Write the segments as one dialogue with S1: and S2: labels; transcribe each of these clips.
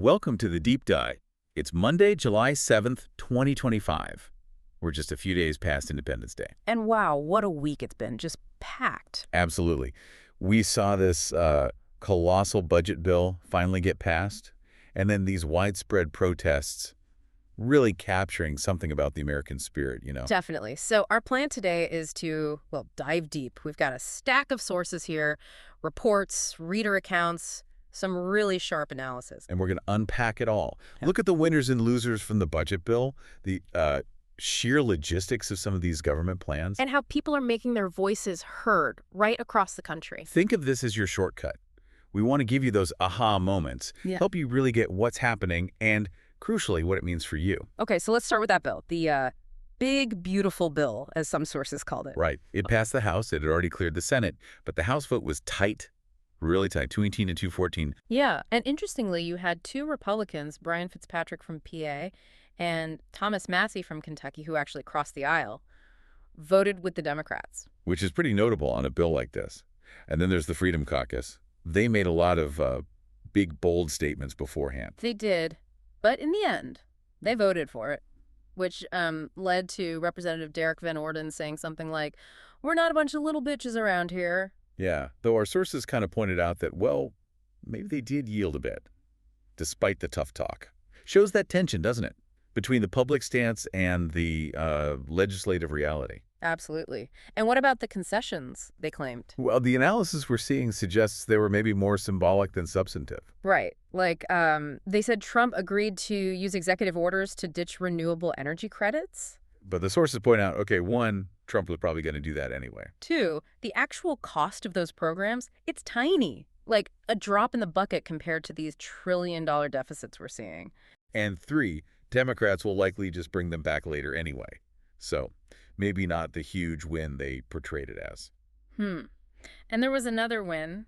S1: Welcome to the Deep Dive. It's Monday, July 7th, 2025. We're just a few days past Independence Day.
S2: And wow, what a week it's been. Just packed.
S1: Absolutely. We saw this colossal budget bill finally get passed, and then these widespread protests really capturing something about the American spirit, you know?
S2: Definitely. So our plan today is to, well, dive deep. We've got a stack of sources here, reports, reader accounts, some really sharp analysis.
S1: And we're going to unpack it all. Yeah. Look at the winners and losers from the budget bill, the sheer logistics of some of these government plans.
S2: And how people are making their voices heard right across the country.
S1: Think of this as your shortcut. We want to give you those aha moments, help you really get what's happening and, crucially, what it means for you.
S2: Okay, so let's start with that bill. The big, beautiful bill, as some sources called it.
S1: Right. It passed the House. It had already cleared the Senate, but the House vote was tight. Really tight, 218 to 214.
S2: Yeah, and interestingly, you had two Republicans, Brian Fitzpatrick from PA and Thomas Massie from Kentucky, who actually crossed the aisle, voted with the Democrats.
S1: Which is pretty notable on a bill like this. And then there's the Freedom Caucus. They made a lot of big, bold statements beforehand.
S2: They did, but in the end, they voted for it, which led to Representative Derek Van Orden saying something like, "We're not a bunch of little bitches around here."
S1: Yeah, though our sources kind of pointed out that, well, maybe they did yield a bit, despite the tough talk. Shows that tension, doesn't it, between the public stance and the legislative reality.
S2: Absolutely. And what about the concessions they claimed?
S1: Well, the analysis we're seeing suggests they were maybe more symbolic than substantive.
S2: Right. Like, they said Trump agreed to use executive orders to ditch renewable energy credits.
S1: But the sources point out, okay, one, Trump was probably going to do that anyway.
S2: Two, the actual cost of those programs, it's tiny. Like a drop in the bucket compared to these trillion-dollar deficits we're seeing.
S1: And three, Democrats will likely just bring them back later anyway. So maybe not the huge win they portrayed it as.
S2: And there was another win.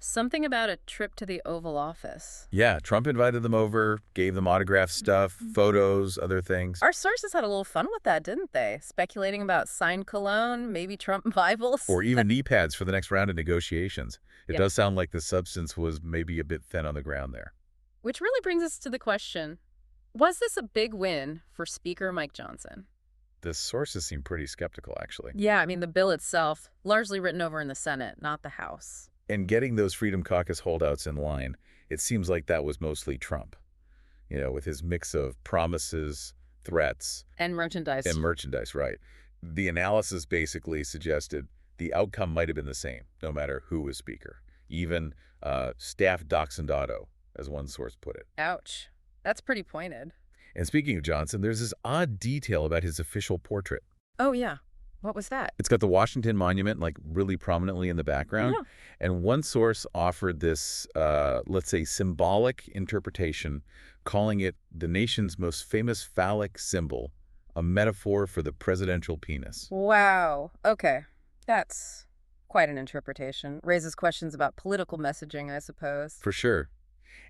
S2: Something about a trip to the Oval Office.
S1: Yeah, Trump invited them over, gave them autograph stuff, photos, other things.
S2: Our sources had a little fun with that, didn't they? Speculating about signed cologne, maybe Trump Bibles.
S1: Or even knee pads for the next round of negotiations. It does sound like the substance was maybe a bit thin on the ground there.
S2: Which really brings us to the question, was this a big win for Speaker Mike Johnson?
S1: The sources seem pretty skeptical, actually.
S2: Yeah, I mean, the bill itself, largely written over in the Senate, not the House.
S1: And getting those Freedom Caucus holdouts in line, it seems like that was mostly Trump, you know, with his mix of promises, threats.
S2: And merchandise.
S1: And merchandise, right. The analysis basically suggested the outcome might have been the same, no matter who was Speaker. Even staff doxandado, as one source put it.
S2: Ouch. That's pretty pointed.
S1: And speaking of Johnson, there's this odd detail about his official portrait.
S2: Oh, yeah. What was that?
S1: It's got the Washington Monument, like, really prominently in the background.
S2: Yeah.
S1: And one source offered this, let's say, symbolic interpretation, calling it the nation's most famous phallic symbol, a metaphor for the presidential penis.
S2: Wow. Okay. That's quite an interpretation. Raises questions about political messaging, I suppose.
S1: For sure.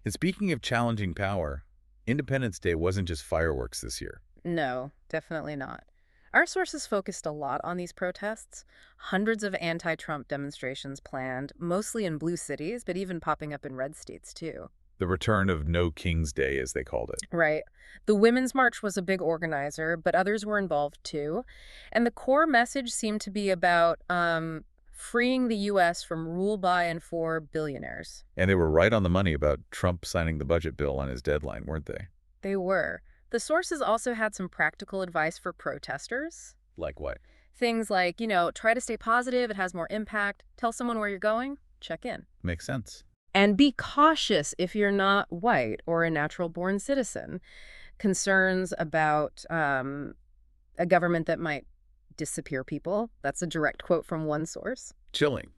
S1: And speaking of challenging power, Independence Day wasn't just fireworks this year.
S2: No, definitely not. Our sources focused a lot on these protests. Hundreds of anti-Trump demonstrations planned, mostly in blue cities, but even popping up in red states, too.
S1: The return of No King's Day, as they called it.
S2: Right. The Women's March was a big organizer, but others were involved, too. And the core message seemed to be about freeing the U.S. from rule by and for billionaires.
S1: And they were right on the money about Trump signing the budget bill on his deadline, weren't they?
S2: They were. The sources also had some practical advice for protesters.
S1: Like what?
S2: Things like, you know, try to stay positive, it has more impact. Tell someone where you're going, check in.
S1: Makes sense.
S2: And be cautious if you're not white or a natural-born citizen. Concerns about a government that might disappear people. That's a direct quote from one source.
S1: Chilling.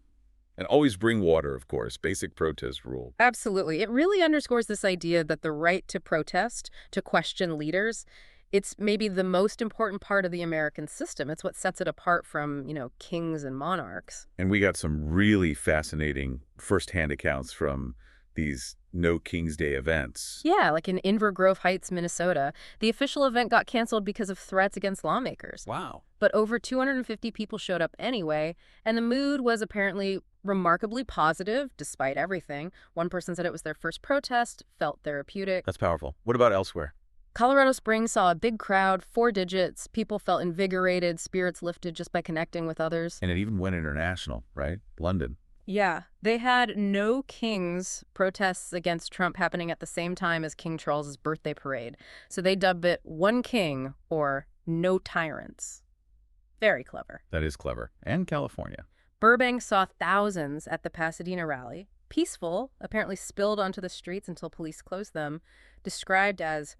S1: And always bring water, of course. Basic protest rule.
S2: Absolutely. It really underscores this idea that the right to protest, to question leaders, it's maybe the most important part of the American system. It's what sets it apart from, you know, kings and monarchs.
S1: And we got some really fascinating firsthand accounts from these no King's Day events.
S2: Yeah, like in Inver Grove Heights, Minnesota, the official event got canceled because of threats against lawmakers.
S1: Wow.
S2: But over 250 people showed up anyway, and the mood was apparently remarkably positive despite everything. One person said it was their first protest, felt therapeutic.
S1: That's powerful. What about elsewhere?
S2: Colorado Springs saw a big crowd, 4 digits. People felt invigorated, spirits lifted just by connecting with others.
S1: And it even went international, right? London.
S2: Yeah, they had no kings protests against Trump happening at the same time as King Charles's birthday parade. So they dubbed it One King or No Tyrants. Very clever.
S1: That is clever. And California.
S2: Burbank saw thousands at the Pasadena rally. Peaceful, apparently spilled onto the streets until police closed them, described as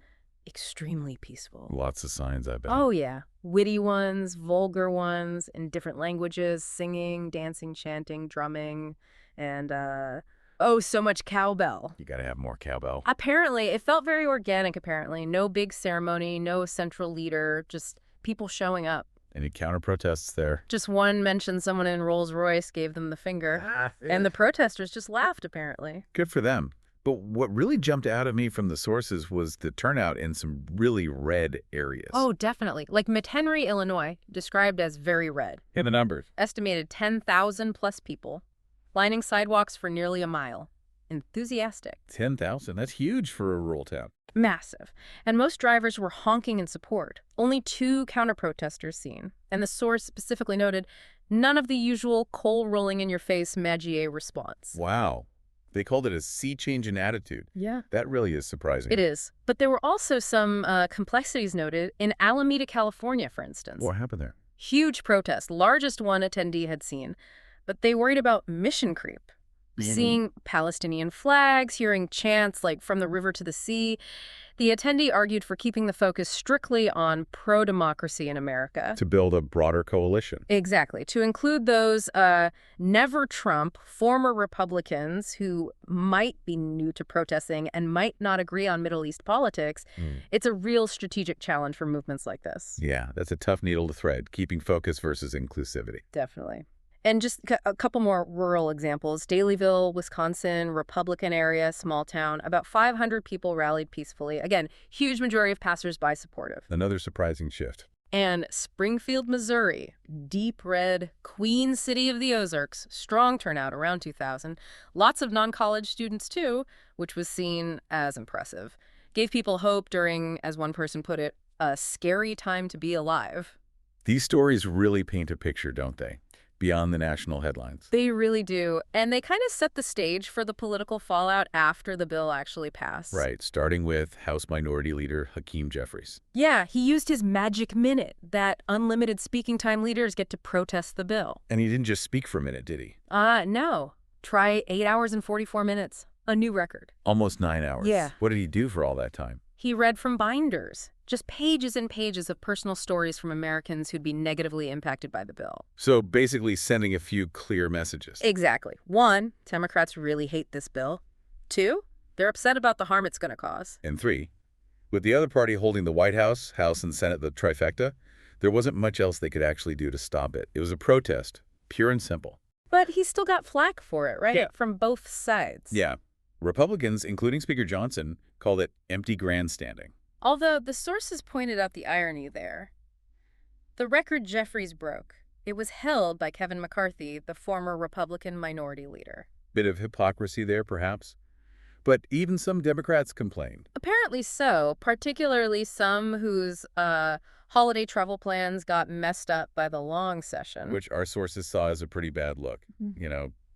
S2: extremely peaceful.
S1: Lots of signs, I bet.
S2: Oh, yeah. Witty ones, vulgar ones, in different languages, singing, dancing, chanting, drumming, and, so much cowbell.
S1: You gotta have more cowbell.
S2: Apparently, it felt very organic, apparently. No big ceremony, no central leader, just people showing up.
S1: Any counter-protests there?
S2: Just one mentioned someone in Rolls-Royce gave them the finger, and the protesters just laughed, apparently.
S1: Good for them. But what really jumped out at me from the sources was the turnout in some really red areas.
S2: Oh, definitely. Like McHenry, Illinois, described as very red.
S1: In the numbers.
S2: Estimated 10,000 plus people, lining sidewalks for nearly a mile. Enthusiastic.
S1: 10,000? That's huge for a rural town.
S2: Massive. And most drivers were honking in support. Only 2 counter-protesters seen. And the source specifically noted, none of the usual coal-rolling-in-your-face Magier response.
S1: Wow. They called it a sea change in attitude.
S2: Yeah.
S1: That really is surprising.
S2: It is. But there were also some complexities noted in Alameda, California, for instance.
S1: What happened there?
S2: Huge protest, largest one attendee had seen. But they worried about mission creep. Seeing Palestinian flags, hearing chants like from the river to the sea. The attendee argued for keeping the focus strictly on pro-democracy in America.
S1: To build a broader coalition.
S2: Exactly. To include those never Trump, former Republicans who might be new to protesting and might not agree on Middle East politics. It's a real strategic challenge for movements like this.
S1: Yeah, that's a tough needle to thread, keeping focus versus inclusivity.
S2: Definitely. And just a couple more rural examples. Dalyville, Wisconsin, Republican area, small town. About 500 people rallied peacefully. Again, huge majority of passersby supportive.
S1: Another surprising shift.
S2: And Springfield, Missouri, deep red, Queen City of the Ozarks, strong turnout, around 2,000. Lots of non-college students, too, which was seen as impressive. Gave people hope during, as one person put it, a scary time to be alive.
S1: These stories really paint a picture, don't they? Beyond the national headlines.
S2: They really do. And they kind of set the stage for the political fallout after the bill actually passed.
S1: Right, starting with House Minority Leader Hakeem Jeffries.
S2: Yeah, he used his magic minute, that unlimited speaking time leaders get to protest the bill.
S1: And he didn't just speak for a minute, did he?
S2: No. Try 8 hours and 44 minutes. A new record.
S1: Almost 9 hours.
S2: Yeah.
S1: What did he do for all that time?
S2: He read from binders, just pages and pages of personal stories from Americans who'd be negatively impacted by the bill.
S1: So basically sending a few clear messages.
S2: Exactly. 1, Democrats really hate this bill. 2, they're upset about the harm it's going to cause.
S1: And 3, with the other party holding the White House, House and Senate, the trifecta, there wasn't much else they could actually do to stop it. It was a protest, pure and simple.
S2: But he still got flack for it, right?
S1: Yeah.
S2: From both sides.
S1: Yeah. Republicans, including Speaker Johnson, called it empty grandstanding.
S2: Although the sources pointed out the irony there. The record Jeffries broke. It was held by Kevin McCarthy, the former Republican minority leader.
S1: Bit of hypocrisy there, perhaps. But even some Democrats complained.
S2: Apparently so, particularly some whose holiday travel plans got messed up by the long session.
S1: Which our sources saw as a pretty bad look,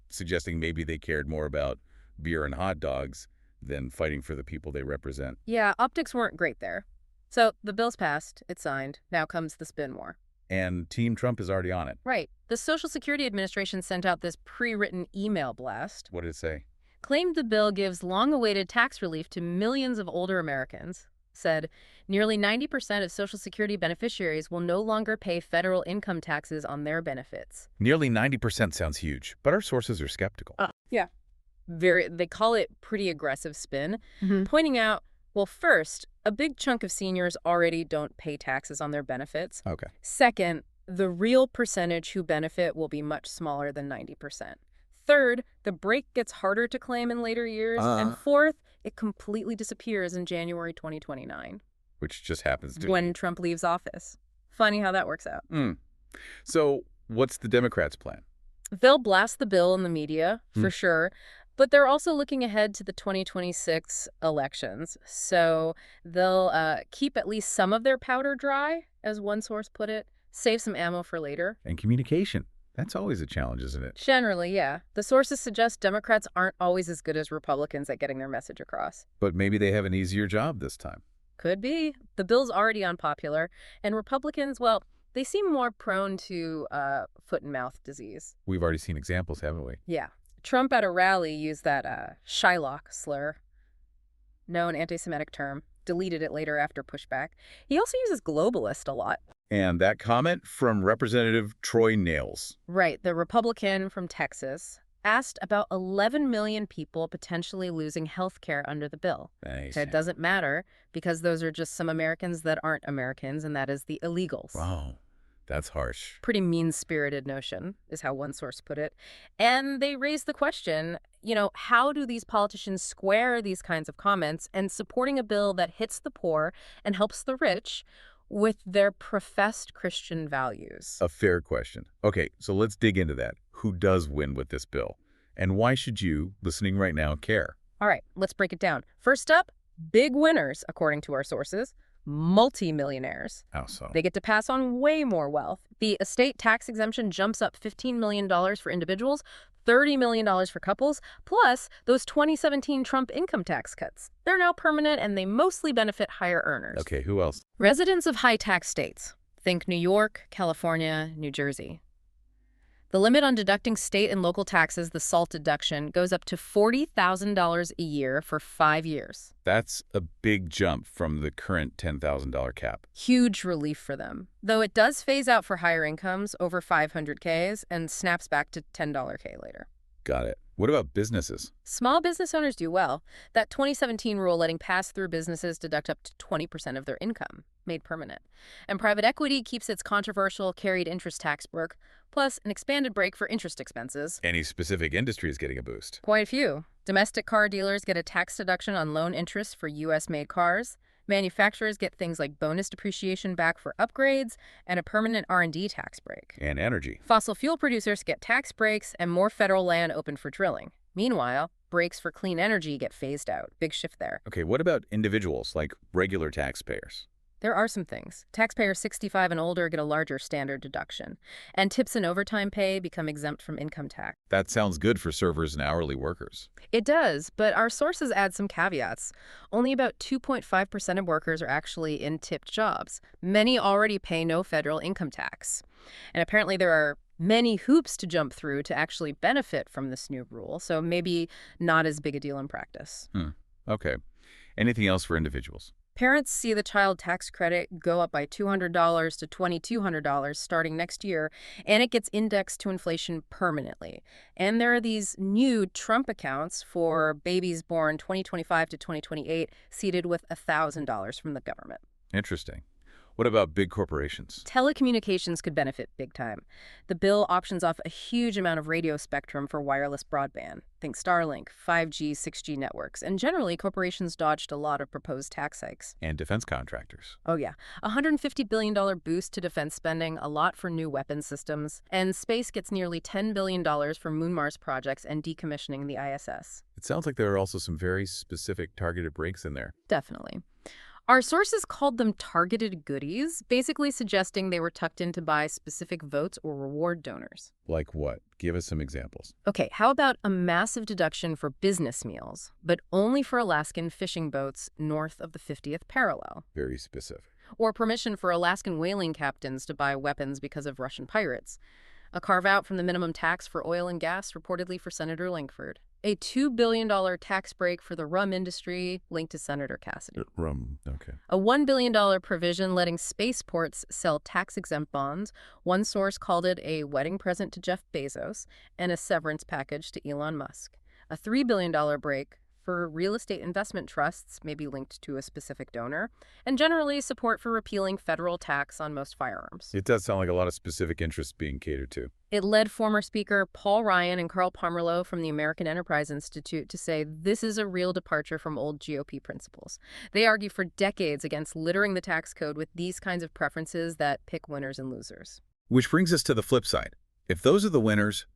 S1: suggesting maybe they cared more about beer and hot dogs than fighting for the people they represent.
S2: Yeah, optics weren't great there. So the bill's passed, it's signed, now comes the spin war.
S1: And Team Trump is already on it.
S2: Right. The Social Security Administration sent out this pre-written email blast.
S1: What did it say?
S2: Claimed the bill gives long-awaited tax relief to millions of older Americans. Said nearly 90% of Social Security beneficiaries will no longer pay federal income taxes on their benefits.
S1: Nearly 90% sounds huge, but our sources are skeptical.
S2: Yeah. They call it pretty aggressive spin, pointing out, well, first, a big chunk of seniors already don't pay taxes on their benefits.
S1: Okay.
S2: Second, the real percentage who benefit will be much smaller than 90%. Third, the break gets harder to claim in later years. And fourth, it completely disappears in January 2029.
S1: Which just happens to
S2: when Trump leaves office. Funny how that works out.
S1: So what's the Democrats' plan?
S2: They'll blast the bill in the media, for sure, but they're also looking ahead to the 2026 elections. So they'll keep at least some of their powder dry, as one source put it, save some ammo for later.
S1: And communication. That's always a challenge, isn't it?
S2: Generally, yeah. The sources suggest Democrats aren't always as good as Republicans at getting their message across.
S1: But maybe they have an easier job this time.
S2: Could be. The bill's already unpopular, and Republicans, well, they seem more prone to foot and mouth disease.
S1: We've already seen examples, haven't we?
S2: Yeah. Trump at a rally used that Shylock slur, known anti-Semitic term, deleted it later after pushback. He also uses globalist a lot.
S1: And that comment from Representative Troy Nails.
S2: Right, the Republican from Texas asked about 11 million people potentially losing health care under the bill.
S1: Nice.
S2: It doesn't matter because those are just some Americans that aren't Americans, and that is the illegals.
S1: Wow, that's harsh.
S2: Pretty mean-spirited notion, is how one source put it. And they raised the question, how do these politicians square these kinds of comments and supporting a bill that hits the poor and helps the rich with their professed Christian values?
S1: A fair question. Okay, so let's dig into that. Who does win with this bill? And why should you, listening right now, care?
S2: All right, let's break it down. First up, big winners, according to our sources, multimillionaires.
S1: How so?
S2: They get to pass on way more wealth. The estate tax exemption jumps up $15 million for individuals, $30 million for couples, plus those 2017 Trump income tax cuts. They're now permanent, and they mostly benefit higher earners.
S1: Okay, who else?
S2: Residents of high-tax states. Think New York, California, New Jersey. The limit on deducting state and local taxes, the SALT deduction, goes up to $40,000 a year for 5 years.
S1: That's a big jump from the current $10,000 cap.
S2: Huge relief for them, though it does phase out for higher incomes over 500Ks and snaps back to $10K later.
S1: Got it. What about businesses?
S2: Small business owners do well. That 2017 rule letting pass-through businesses deduct up to 20% of their income, made permanent. And private equity keeps its controversial carried interest tax break, plus an expanded break for interest expenses.
S1: Any specific industry is getting a boost.
S2: Quite a few. Domestic car dealers get a tax deduction on loan interest for U.S.-made cars. Manufacturers get things like bonus depreciation back for upgrades and a permanent R&D tax break.
S1: And energy.
S2: Fossil fuel producers get tax breaks and more federal land open for drilling. Meanwhile, breaks for clean energy get phased out. Big shift there.
S1: Okay, what about individuals, like regular taxpayers?
S2: There are some things. Taxpayers 65 and older get a larger standard deduction, and tips and overtime pay become exempt from income tax.
S1: That sounds good for servers and hourly workers.
S2: It does, but our sources add some caveats. Only about 2.5% of workers are actually in tipped jobs. Many already pay no federal income tax. And apparently there are many hoops to jump through to actually benefit from this new rule, so maybe not as big a deal in practice.
S1: Okay. Anything else for individuals?
S2: Parents see the child tax credit go up by $200 to $2,200 starting next year, and it gets indexed to inflation permanently. And there are these new Trump accounts for babies born 2025 to 2028 seeded with $1,000 from the government.
S1: Interesting. What about big corporations?
S2: Telecommunications could benefit big time. The bill options off a huge amount of radio spectrum for wireless broadband. Think Starlink, 5G, 6G networks. And generally, corporations dodged a lot of proposed tax hikes.
S1: And defense contractors.
S2: Oh, yeah. A $150 billion boost to defense spending, a lot for new weapons systems. And space gets nearly $10 billion for Moon Mars projects and decommissioning the ISS.
S1: It sounds like there are also some very specific targeted breaks in there.
S2: Definitely. Our sources called them targeted goodies, basically suggesting they were tucked in to buy specific votes or reward donors.
S1: Like what? Give us some examples.
S2: Okay, how about a massive deduction for business meals, but only for Alaskan fishing boats north of the 50th parallel?
S1: Very specific.
S2: Or permission for Alaskan whaling captains to buy weapons because of Russian pirates. A carve-out from the minimum tax for oil and gas, reportedly for Senator Lankford. A $2 billion tax break for the rum industry linked to Senator Cassidy.
S1: Rum, okay.
S2: A $1 billion provision letting spaceports sell tax-exempt bonds. One source called it a wedding present to Jeff Bezos and a severance package to Elon Musk. A $3 billion break for real estate investment trusts, maybe linked to a specific donor, and generally support for repealing federal tax on most firearms.
S1: It does sound like a lot of specific interests being catered to.
S2: It led former Speaker Paul Ryan and Carl Pomerleau from the American Enterprise Institute to say this is a real departure from old GOP principles. They argue for decades against littering the tax code with these kinds of preferences that pick winners and losers.
S1: Which brings us to the flip side. If those are the winners,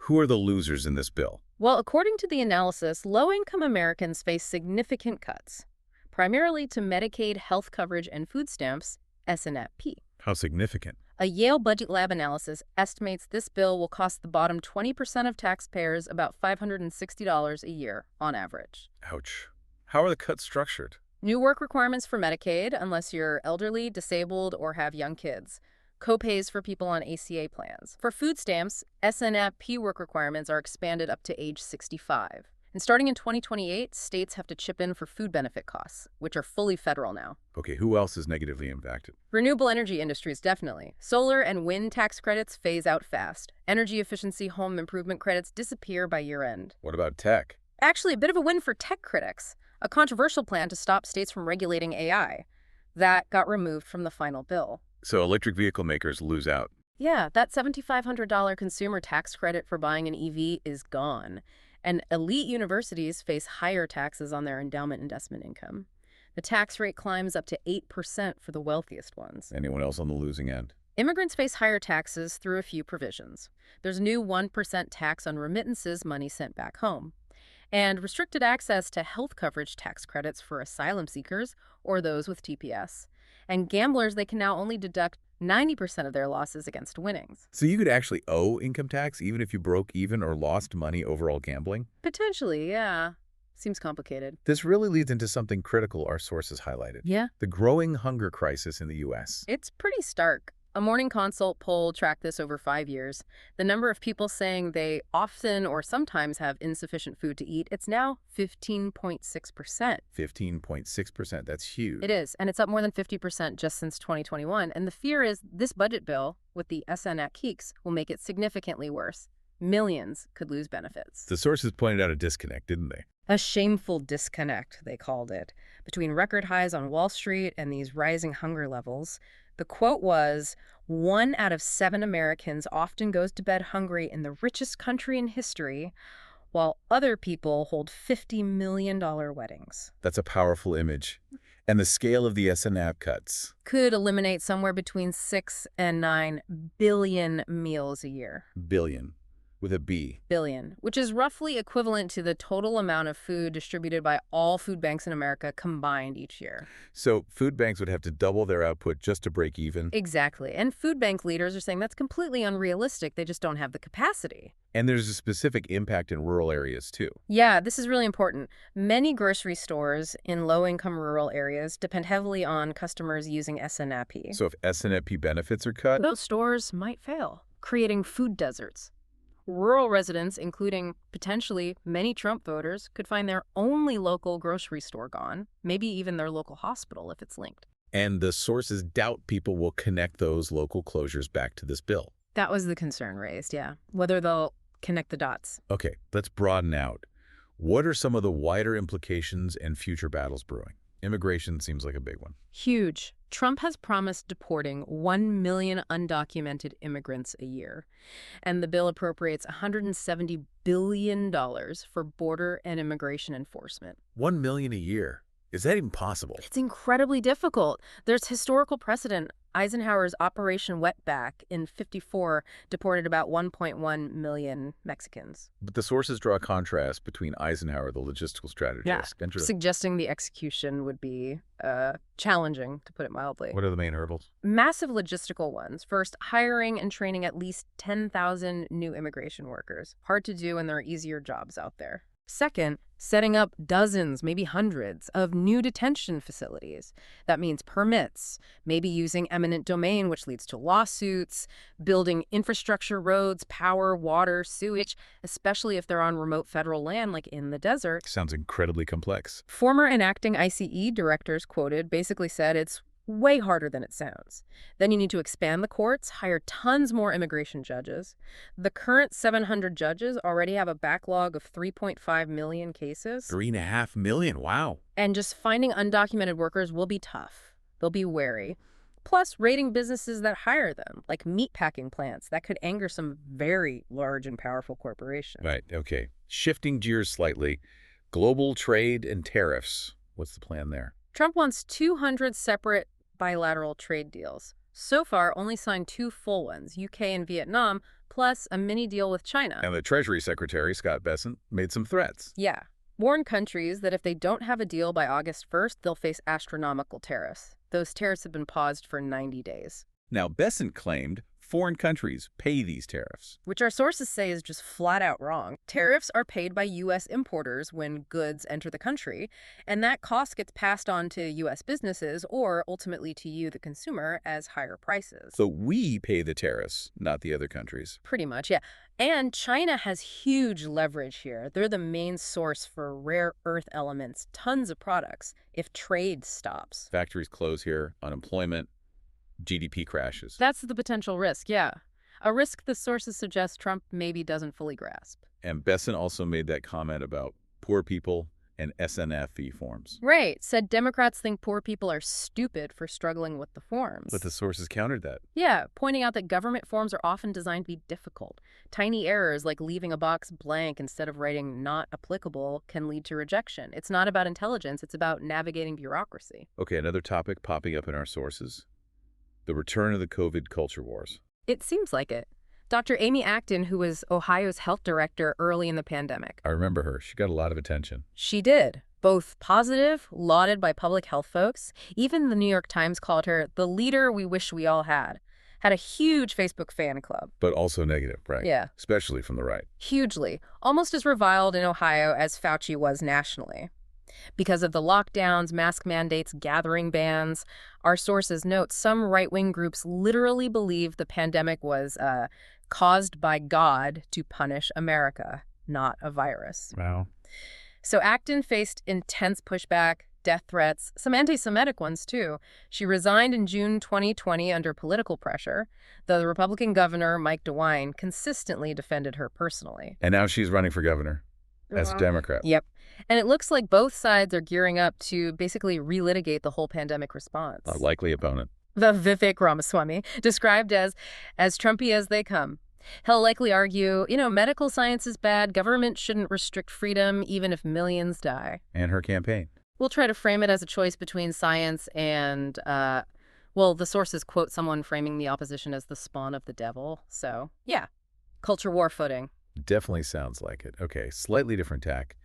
S1: who are the losers in this bill?
S2: Well, according to the analysis, low-income Americans face significant cuts, primarily to Medicaid, health coverage, and food stamps, SNP.
S1: How significant?
S2: A Yale Budget Lab analysis estimates this bill will cost the bottom 20% of taxpayers about $560 a year on average.
S1: Ouch. How are the cuts structured?
S2: New work requirements for Medicaid, unless you're elderly, disabled, or have young kids. Co-pays for people on ACA plans. For food stamps, SNP work requirements are expanded up to age 65. And starting in 2028, states have to chip in for food benefit costs, which are fully federal now.
S1: Okay, who else is negatively impacted?
S2: Renewable energy industries, definitely. Solar and wind tax credits phase out fast. Energy efficiency home improvement credits disappear by year-end.
S1: What about tech?
S2: Actually, a bit of a win for tech critics. A controversial plan to stop states from regulating AI. That got removed from the final bill.
S1: So electric vehicle makers lose out.
S2: Yeah, that $7,500 consumer tax credit for buying an EV is gone. And elite universities face higher taxes on their endowment investment income. The tax rate climbs up to 8% for the wealthiest ones.
S1: Anyone else on the losing end?
S2: Immigrants face higher taxes through a few provisions. There's a new 1% tax on remittances, money sent back home, and restricted access to health coverage tax credits for asylum seekers or those with TPS. And gamblers, they can now only deduct 90% of their losses against winnings.
S1: So you could actually owe income tax even if you broke even or lost money overall gambling?
S2: Potentially, yeah. Seems complicated.
S1: This really leads into something critical our sources highlighted.
S2: Yeah.
S1: The growing hunger crisis in the U.S.
S2: It's pretty stark. A Morning Consult poll tracked this over 5 years. The number of people saying they often or sometimes have insufficient food to eat, it's now 15.6%.
S1: 15.6%, that's huge.
S2: It is, and it's up more than 50% just since 2021. And the fear is this budget bill with the SNP will make it significantly worse. Millions could lose benefits.
S1: The sources pointed out a disconnect, didn't they?
S2: A shameful disconnect, they called it, between record highs on Wall Street and these rising hunger levels. The quote was, 1 out of 7 Americans often goes to bed hungry in the richest country in history, while other people hold $50 million weddings.
S1: That's a powerful image. And the scale of the SNP cuts
S2: Could eliminate somewhere between 6 and 9 billion meals a year.
S1: billion with a B.
S2: Billion, which is roughly equivalent to the total amount of food distributed by all food banks in America combined each year.
S1: So food banks would have to double their output just to break even.
S2: Exactly. And food bank leaders are saying that's completely unrealistic. They just don't have the capacity.
S1: And there's a specific impact in rural areas, too.
S2: Yeah, this is really important. Many grocery stores in low-income rural areas depend heavily on customers using SNP.
S1: So if SNP benefits are cut,
S2: Those stores might fail, creating food deserts. Rural residents, including potentially many Trump voters, could find their only local grocery store gone, maybe even their local hospital if it's linked.
S1: and the sources doubt people will connect those local closures back to this bill.
S2: That was the concern raised, yeah. Whether they'll connect the dots.
S1: Okay, let's broaden out. What are some of the wider implications and future battles brewing? Immigration seems like a big one.
S2: Huge. Trump has promised deporting 1 million undocumented immigrants a year. And the bill appropriates $170 billion for border and immigration enforcement.
S1: 1 million a year. Is that even possible?
S2: It's incredibly difficult. There's historical precedent. Eisenhower's Operation Wetback in '54 deported about 1.1 million Mexicans.
S1: But the sources draw a contrast between Eisenhower, the logistical strategist, and
S2: Suggesting the execution would be challenging, to put it mildly.
S1: what are the main hurdles?
S2: Massive logistical ones. First, hiring and training at least 10,000 new immigration workers. Hard to do, and there are easier jobs out there. Second, setting up dozens, maybe hundreds, of new detention facilities. That means permits, maybe using eminent domain, which leads to lawsuits, building infrastructure, roads, power, water, sewage, especially if they're on remote federal land like in the desert.
S1: Sounds incredibly complex.
S2: Former enacting ICE directors quoted basically said it's Way harder than it sounds. Then you need to expand the courts, hire tons more immigration judges. The current 700 judges already have a backlog of 3.5 million cases.
S1: 3.5 million, wow.
S2: And just finding undocumented workers will be tough. They'll be wary. Plus, raiding businesses that hire them, like meatpacking plants, that could anger some very large and powerful corporations.
S1: Right, okay. Shifting gears slightly, global trade and tariffs. What's the plan there?
S2: Trump wants 200 separate bilateral trade deals. So far, only signed 2 full ones, UK and Vietnam, plus a mini deal with China.
S1: And the Treasury Secretary, Scott Bessent, made some threats.
S2: Yeah. Warned countries that if they don't have a deal by August 1st, they'll face astronomical tariffs. Those tariffs have been paused for 90 days.
S1: Now, Bessent claimed foreign countries pay these tariffs.
S2: Which our sources say is just flat out wrong. Tariffs are paid by U.S. importers when goods enter the country, and that cost gets passed on to U.S. businesses or ultimately to you, the consumer, as higher prices.
S1: So we pay the tariffs, not the other countries.
S2: Pretty much, yeah. And China has huge leverage here. They're the main source for rare earth elements, tons of products, if trade stops.
S1: Factories close here, unemployment, GDP crashes.
S2: That's the potential risk, yeah. A risk the sources suggest Trump maybe doesn't fully grasp.
S1: And Bessent also made that comment about poor people and SNFE forms.
S2: Right. Said Democrats think poor people are stupid for struggling with the forms.
S1: But the sources countered that.
S2: Yeah, pointing out that government forms are often designed to be difficult. Tiny errors like leaving a box blank instead of writing not applicable can lead to rejection. It's not about intelligence, it's about navigating bureaucracy.
S1: Okay, another topic popping up in our sources. The return of the COVID culture wars.
S2: It seems like it. Dr. Amy Acton, who was Ohio's health director early in the pandemic.
S1: I remember her. She got a lot of attention.
S2: She did. Both positive, lauded by public health folks. Even the New York Times called her the leader we wish we all had. Had a huge Facebook fan club.
S1: But also negative, right?
S2: Yeah.
S1: Especially from the right.
S2: Hugely. Almost as reviled in Ohio as Fauci was nationally. Because of the lockdowns, mask mandates, gathering bans, our sources note some right-wing groups literally believe the pandemic was caused by God to punish America, not a virus.
S1: Wow.
S2: So Acton faced intense pushback, death threats, some anti-Semitic ones too. She resigned in June 2020 under political pressure. The Republican governor, Mike DeWine, consistently defended her personally.
S1: And now she's running for governor as a Democrat.
S2: Yep. And it looks like both sides are gearing up to basically relitigate the whole pandemic response.
S1: A likely opponent.
S2: The Vivek Ramaswamy, described as Trumpy as they come. He'll likely argue, medical science is bad, government shouldn't restrict freedom even if millions die.
S1: And her campaign.
S2: We'll try to frame it as a choice between science and, the sources quote someone framing the opposition as the spawn of the devil. So, yeah, culture war footing.
S1: Definitely sounds like it. Okay, slightly different tack.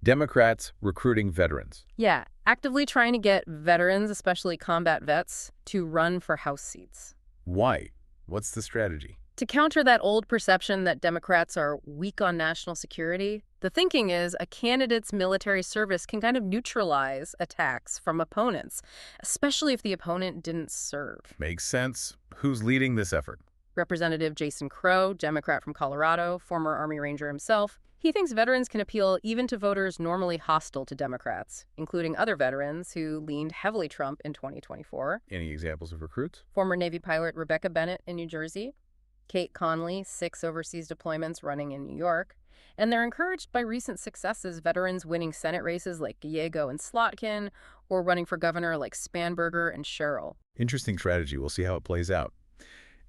S1: Democrats recruiting veterans.
S2: Yeah, actively trying to get veterans, especially combat vets, to run for House seats.
S1: Why? What's the strategy?
S2: To counter that old perception that Democrats are weak on national security, the thinking is a candidate's military service can kind of neutralize attacks from opponents, especially if the opponent didn't serve.
S1: Makes sense. Who's leading this effort?
S2: Representative Jason Crow, Democrat from Colorado, former Army Ranger himself. He thinks veterans can appeal even to voters normally hostile to Democrats, including other veterans who leaned heavily Trump in 2024.
S1: Any examples of recruits?
S2: Former Navy pilot Rebecca Bennett in New Jersey, Kate Conley, 6 overseas deployments running in New York. And they're encouraged by recent successes, veterans winning Senate races like Gallego and Slotkin, or running for governor like Spanberger and Sherrill.
S1: Interesting strategy. We'll see how it plays out.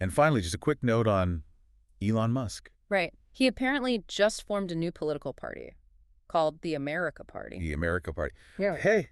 S1: And finally, just a quick note on Elon Musk.
S2: Right. He apparently just formed a new political party called the America Party.
S1: The America Party.
S2: Yeah.
S1: Hey,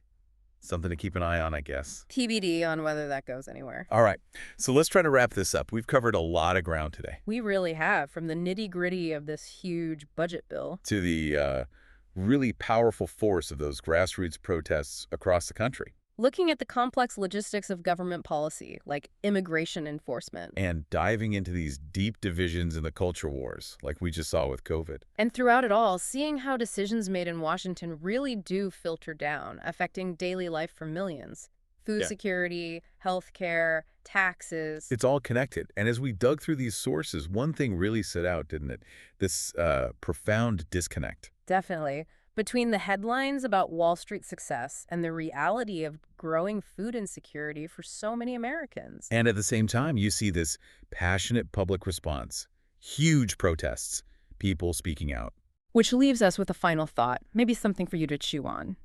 S1: something to keep an eye on, I guess.
S2: TBD on whether that goes anywhere.
S1: All right. So let's try to wrap this up. We've covered a lot of ground today.
S2: We really have, from the nitty-gritty of this huge budget bill
S1: to the really powerful force of those grassroots protests across the country.
S2: Looking at the complex logistics of government policy, like immigration enforcement.
S1: And diving into these deep divisions in the culture wars, like we just saw with COVID.
S2: And throughout it all, seeing how decisions made in Washington really do filter down, affecting daily life for millions. Food security, health care, taxes.
S1: It's all connected. And as we dug through these sources, one thing really stood out, didn't it? This profound disconnect.
S2: Definitely. Between the headlines about Wall Street success and the reality of growing food insecurity for so many Americans.
S1: And at the same time, you see this passionate public response, huge protests, people speaking out.
S2: Which leaves us with a final thought, maybe something for you to chew on.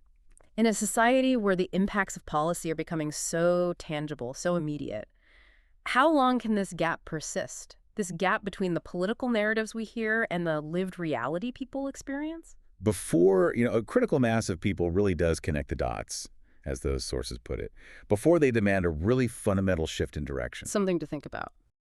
S2: In a society where the impacts of policy are becoming so tangible, so immediate, how long can this gap persist? This gap between the political narratives we hear and the lived reality people experience?
S1: Before, a critical mass of people really does connect the dots, as those sources put it, before they demand a really fundamental shift in direction.
S2: Something to think about.